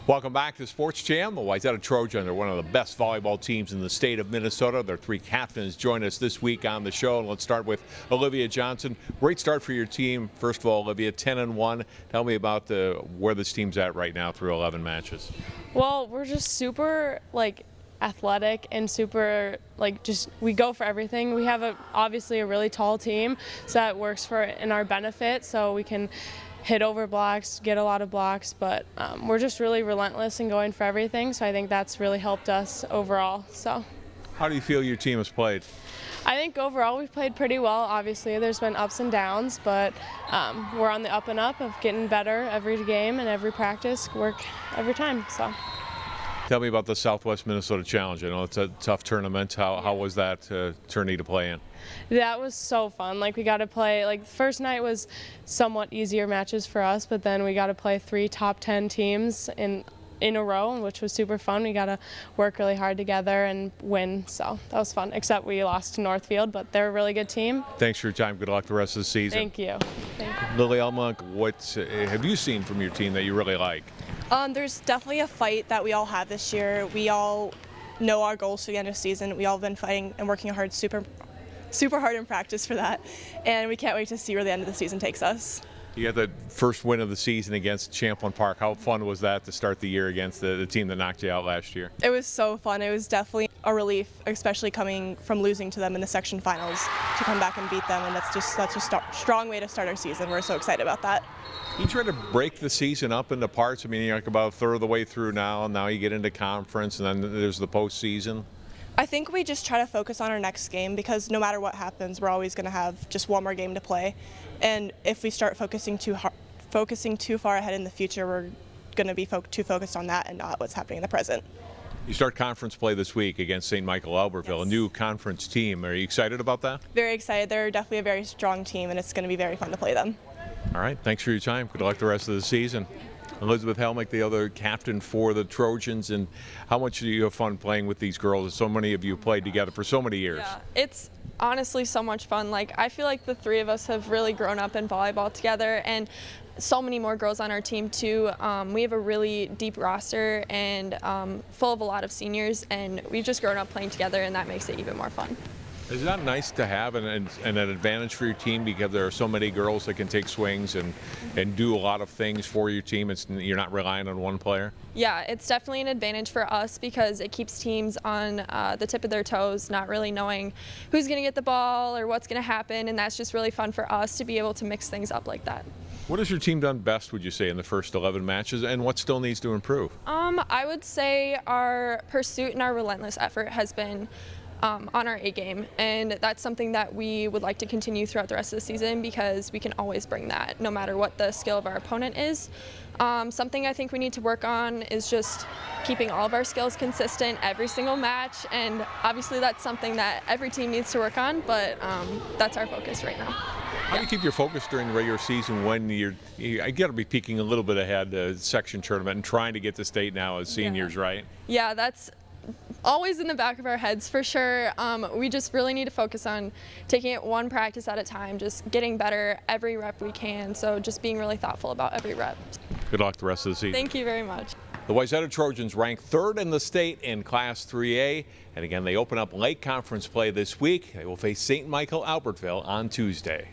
Welcome back to Sports Jam. The Wayzata Trojans are one of the best volleyball teams in the state of Minnesota. Their three captains join us this week on the show. Let's start with Olivia Johnson. Great start for your team. First of all, Olivia, 10-1. Tell me about where this team's at right now through 11 matches. Well, we're just super athletic and super we go for everything. We have obviously a really tall team, so that works in our benefit, so we can hit over blocks, get a lot of blocks, but we're just really relentless and going for everything, so I think that's really helped us overall. So, how do you feel your team has played? I think overall we've played pretty well. Obviously there's been ups and downs, but we're on the up and up of getting better every game and every practice, work every time. So. Tell me about the Southwest Minnesota Challenge. I know it's a tough tournament. How was that tourney to play in? That was so fun. We got to play, the first night was somewhat easier matches for us, but then we got to play 3 top 10 teams in a row, which was super fun. We got to work really hard together and win, so that was fun, except we lost to Northfield, but they're a really good team. Thanks for your time. Good luck the rest of the season. Thank you. Lily Helmick, what have you seen from your team that you really like? There's definitely a fight that we all have this year. We all know our goals for the end of the season. We all been fighting and working hard, super hard in practice for that, and we can't wait to see where the end of the season takes us. You had the first win of the season against Champlin Park. How fun was that to start the year against the team that knocked you out last year? It was so fun. It was definitely a relief, especially coming from losing to them in the section finals, to come back and beat them, and that's a strong way to start our season. We're so excited about that. You try to break the season up into parts. I mean, you're about a third of the way through now, and now you get into conference, and then there's the postseason. I think we just try to focus on our next game, because no matter what happens, we're always going to have just one more game to play. And if we start focusing too far ahead in the future, we're going to be too focused on that and not what's happening in the present. You start conference play this week against St. Michael Albertville, yes. A new conference team. Are you excited about that? Very excited. They're definitely a very strong team, and it's going to be very fun to play them. All right, thanks for your time. Good luck the rest of the season. Elizabeth Helmich, the other captain for the Trojans, and how much do you have fun playing with these girls? So many of you played together for so many years. Yeah, it's honestly so much fun. I feel like the three of us have really grown up in volleyball together, and so many more girls on our team too. We have a really deep roster and full of a lot of seniors, and we've just grown up playing together, and that makes it even more fun. Is that nice to have an advantage for your team, because there are so many girls that can take swings and do a lot of things for your team? You're not relying on one player? Yeah, it's definitely an advantage for us, because it keeps teams on the tip of their toes, not really knowing who's going to get the ball or what's going to happen, and that's just really fun for us to be able to mix things up like that. What has your team done best, would you say, in the first 11 matches, and what still needs to improve? I would say our pursuit and our relentless effort has been on our A game, and that's something that we would like to continue throughout the rest of the season, because we can always bring that no matter what the skill of our opponent is. Something I think we need to work on is just keeping all of our skills consistent every single match, and obviously that's something that every team needs to work on, but that's our focus right now. How do you keep your focus during the regular season when you got to be peeking a little bit ahead the section tournament and trying to get to state now as seniors, right? Yeah, that's always in the back of our heads for sure. We just really need to focus on taking it one practice at a time, just getting better every rep we can, so just being really thoughtful about every rep. Good luck the rest of the season. Thank you very much. The Wayzata Trojans ranked 3rd in the state in Class 3A, and again they open up late conference play this week. They will face St. Michael Albertville on Tuesday.